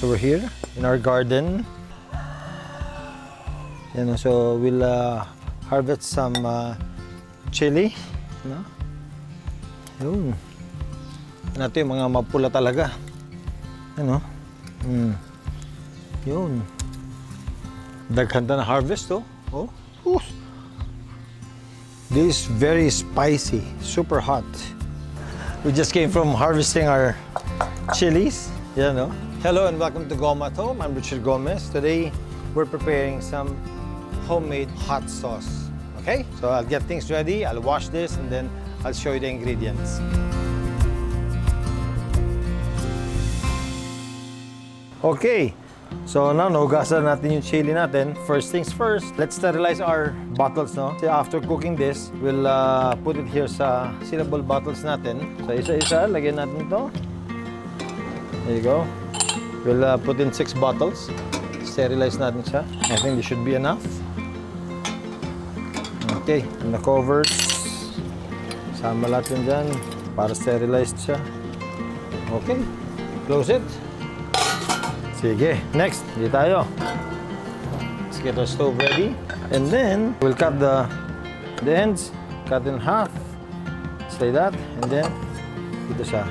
So we're here in our garden. And so we'll harvest some chili. No? Yun. Ito yung mga mapula talaga. Ano? Yun. Daghanta na harvest, oh. Oh. Oof. This is very spicy, super hot. We just came from harvesting our chilies. Yeah, no? Hello and welcome to Goma at Home. I'm Richard Gomez. Today we're preparing some homemade hot sauce. Okay? So I'll get things ready. I'll wash this and then I'll show you the ingredients. Okay. So now, nugasan natin yung chili natin. First things first, let's sterilize our bottles, no? So after cooking this, we'll put it here sa sealable bottles natin. So isa-isa, lagyan natin ito. There you go. We'll put in 6 bottles. Sterilize natin siya. I think this should be enough. Okay, and the covers. Sama natin dyan para sterilized siya. Okay, close it. Sige, next, hindi tayo. Let's get our stove ready. And then, we'll cut the ends, cut in half. Just like that. And then, dito siya.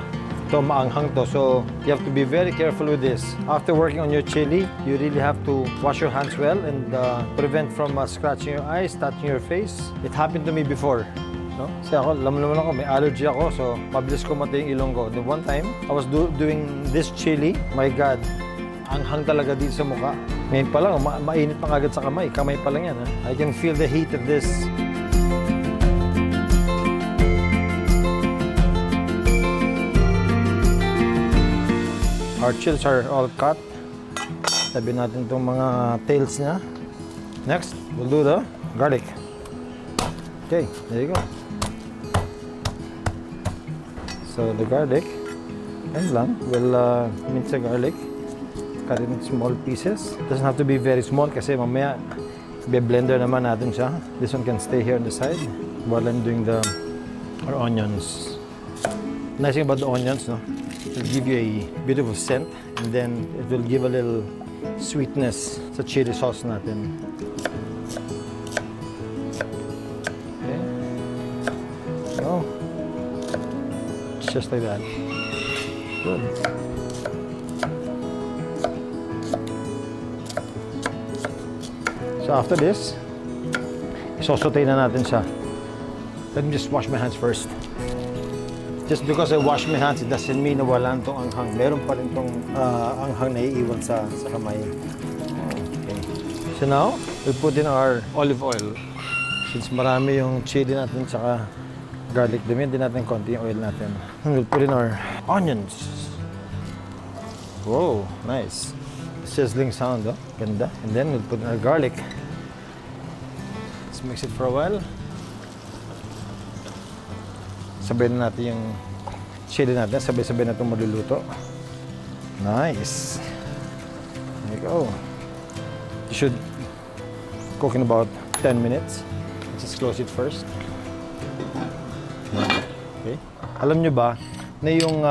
Ito, maanghang to. So, you have to be very careful with this. After working on your chili, you really have to wash your hands well and prevent from scratching your eyes, touching your face. It happened to me before. No? Kasi ako, naman ako, may allergy ako. So, mabilis ko mati yung ilong ko. The one time, I was doing this chili. My God. Anghang talaga dito sa mukha. Ngayon pa lang, mainit pa agad sa kamay. Kamay pa lang yan. Ha? I can feel the heat of this. Our chilies are all cut. Sabi natin itong mga tails niya. Next, we'll do the garlic. Okay, there you go. So the garlic, and lang, we'll mince the garlic. Cut it in small pieces. Doesn't have to be very small kasi mamaya be-blender naman natin siya. This one can stay here on the side while I'm doing our onions. Nice thing about the onions, no? It will give you a beautiful scent and then it will give a little sweetness sa chili sauce natin. Okay. So, just like that. Good. So after this, isosotay na natin siya. Let me just wash my hands first. Just because I wash my hands, it doesn't mean na wala itong anghang. Meron pa rin itong anghang na iiwan sa kamay. Okay. So now, we'll put in our olive oil. Since marami yung chili natin tsaka garlic, damihan din natin konti yung oil natin. And we'll put in our onions. Whoa, nice. Sizzling sound, oh. Ganda. And then we'll put in our garlic. Let's mix it for a while. Sabayin na natin yung chili natin. Sabay-sabay na itong maluluto. Nice. There you go. You should cook in about 10 minutes. Let's just close it first. Okay. Alam nyo ba, na yung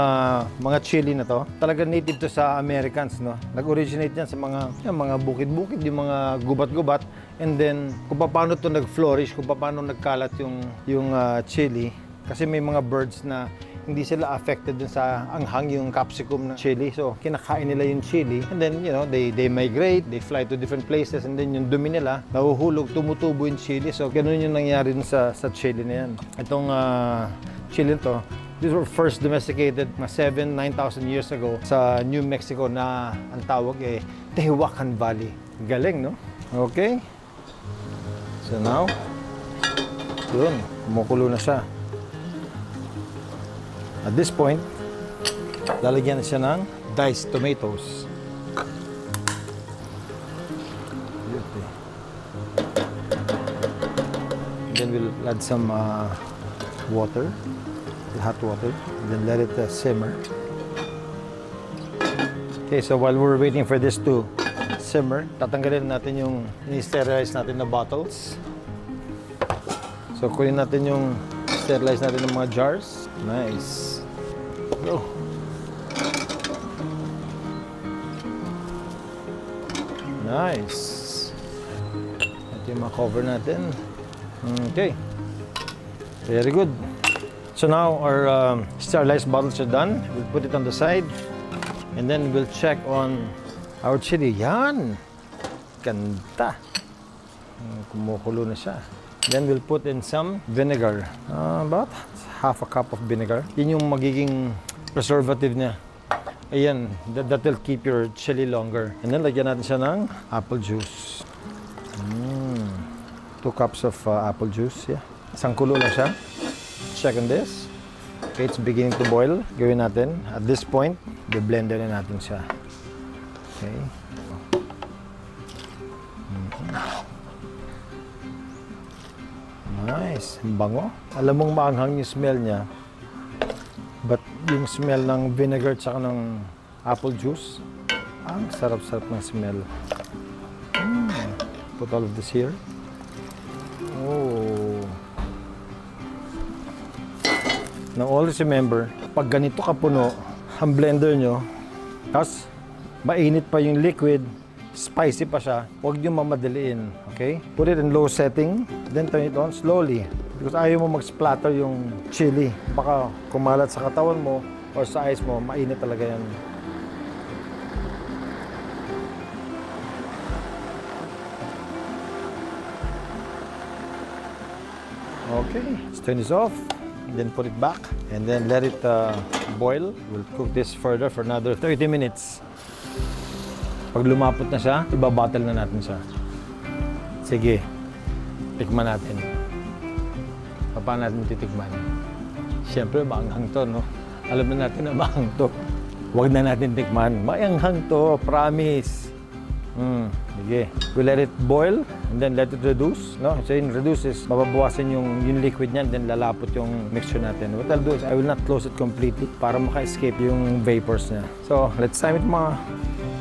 mga chili na to, talaga native to sa Americans, no? Nag-originate yan sa mga bukid-bukid, yung mga gubat-gubat. And then, kung paano to nag-flourish, kung paano nagkalat yung chili. Kasi may mga birds na hindi sila affected dun sa anghang, yung capsicum ng chili. So, kinakain nila yung chili. And then, you know, they migrate, they fly to different places. And then, yung dumi nila, nahuhulog, tumutubo yung chili. So, ganun yung nangyari dun sa chili na yan. Itong chili to, these were first domesticated 7,000-9,000 years ago sa New Mexico na ang tawag Tehuacan Valley. Galing, no? Okay. So now, yun, kumukulo na siya. At this point, lalagyan na siya ng diced tomatoes. And then we'll add some water. Hot water, and then let it simmer. Okay, so while we're waiting for this to simmer, tatanggalin natin yung i-sterilize natin na bottles. So kunin natin yung sterilize natin ng mga jars. Nice. Go. Nice. Ito yung cover natin. Okay. Very good. So now our sterilized bottles are done. We'll put it on the side. And then we'll check on our chili. Yan! Ganda! Kumukulo na siya. Then we'll put in some vinegar. About half a cup of vinegar. Yun yung magiging preservative niya. Ayan, that will keep your chili longer. And then lagyan natin siya ng apple juice. 2 cups of apple juice. Yeah. Isang kulo lang siya. Check on this. Okay, it's beginning to boil. Gawin natin. At this point, i-blender na natin siya. Okay. Nice. Bango. Alam mong maanghang yung smell niya. But yung smell ng vinegar at saka ng apple juice, ang sarap-sarap ng smell. Put all of this here. Oh. Now always remember, pag ganito kapuno ang blender nyo, tapos mainit pa yung liquid, spicy pa siya, huwag nyo mamadaliin. Okay? Put it in low setting, then turn it on slowly. Because ayaw mo mag-splatter yung chili. Baka kumalat sa katawan mo or sa eyes mo, mainit talaga yan. Okay, let's turn this off. And then put it back. And then let it boil. We'll cook this further for another 30 minutes. Pag lumapot na siya, ibabottle na natin siya. Sige, tikman natin. Paano natin titikman? Siyempre, maanghang to, no? Alam na natin na maanghang to. Huwag na natin tikman. Maanghang to, promise. Sige. We let it boil and then let it reduce. No? So in reduce is mababawasan yung liquid niyan, then lalapot yung mixture natin. What I'll do is I will not close it completely para maka-escape yung vapors niya. So let's time it mga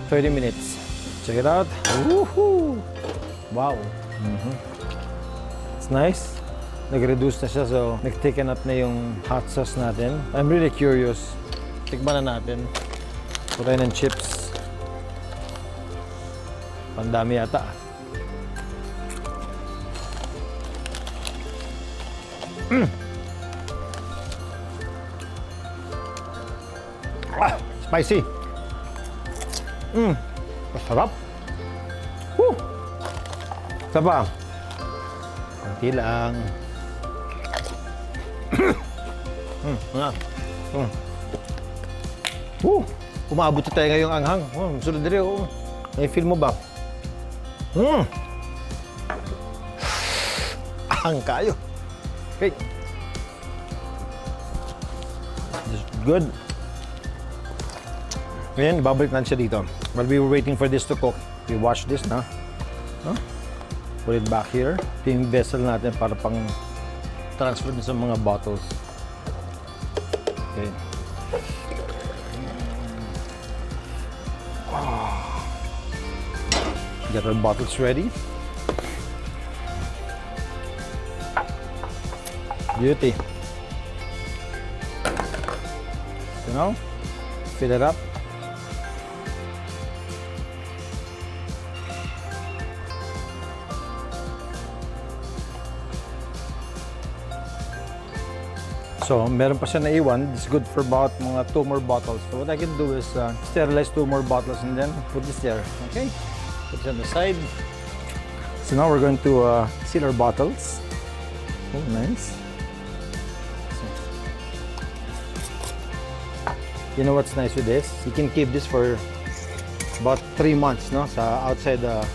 30 minutes. Check it out. Woohoo! Wow! It's nice. Nag-reduce na siya, so nag-thicken up na yung hot sauce natin. I'm really curious. Tikman na natin. Putay ng chips. Pandami yata. Spicy. Masarap. Woo! Isa pa. Kunti lang. Umabot tayo ngayong anghang. Sunod rin. May feel mo ba? Ahang kayo. Okay. This is good. Ngayon, babalik natin siya dito. While we were waiting for this to cook, we wash this na. Put it back here. Ito yung vessel natin para pang transfer din sa mga bottles. Okay. Get our bottles ready. Beauty. So now, fill it up. So, meron pa siya naiwan. It's good for about mga 2 more bottles. So, what I can do is sterilize 2 more bottles and then put this there. Okay? Put it on the side. So now we're going to seal our bottles. Oh, nice. You know what's nice with this? You can keep this for about 3 months, no? Outside the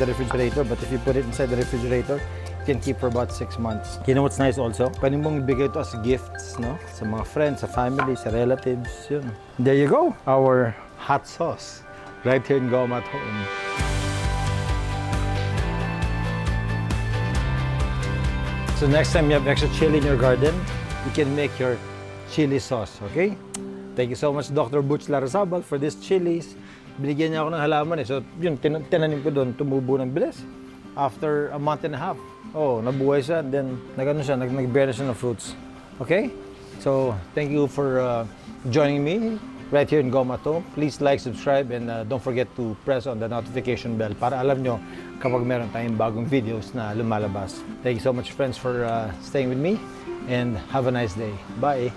refrigerator. But if you put it inside the refrigerator, you can keep for about 6 months. You know what's nice also? Pwede mong ibigay ito as gifts, no? Sa mga friends, sa family, sa relatives, yun. There you go, our hot sauce. Right here in Goma at home. So next time you have extra chili in your garden, you can make your chili sauce, okay? Thank you so much, Dr. Butch Larrazabal, for these chilies. Binigyan niya ako ng halaman eh. So yun, tinanim ko doon, tumubo ng bilis. After a month and a half, nabuhay siya. Then, nag-bear na siya ng fruits. Okay? So, thank you for joining me right here in Goma to. Please like, subscribe, and don't forget to press on the notification bell para alam nyo kapag meron tayong bagong videos na lumalabas. Thank you so much, friends, for staying with me, and have a nice day. Bye!